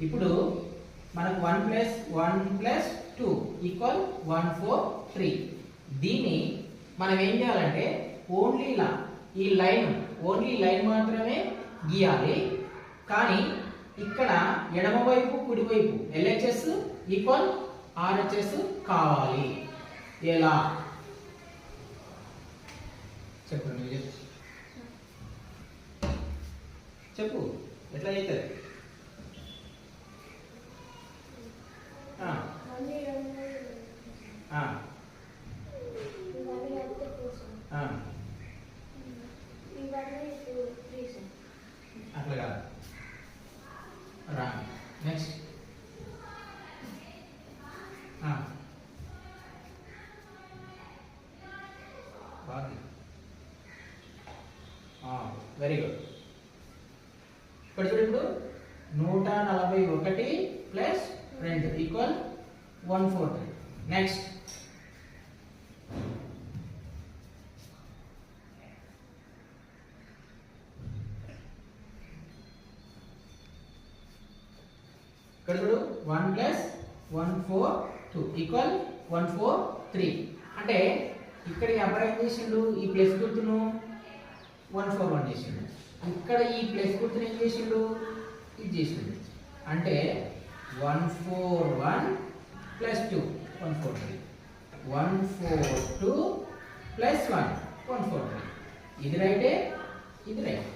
ఇప్పుడు మనకు 1 plus 1 plus 2 equal 1 4 3. దీన్ని మనం ఏం చేయాలంటే ఈ లైన్ మాత్రమే గీయాలి. కానీ ఇక్కడ ఎడమ వైపు కుడి వైపు LHS ఈక్వల్ RHS కావాలి. ఎలా చెప్పండి, చెప్పు ఎట్లా అవుతుంది? అట్లా కాదు, రాంగ్. Next very good. ఇప్పుడు చూడు, 141 ప్లస్ 2 ఈక్వల్ 143. నెక్స్ట్ ఇక్కడ చూడు, 1 ప్లస్ 142 ఈక్వల్ 143. అంటే ఇక్కడ ఎవరు ఏం చేసిండు? ఈ ప్లస్ గుర్తును 141 చేసిండు. ఇక్కడ ఈ ప్లస్ గుర్తును ఏం చేసిండు? ఇది చేసిండు. అంటే 141 ప్లస్ 2 143, 142 ప్లస్ 1 143. ఇది రైటే, ఇది రైట్.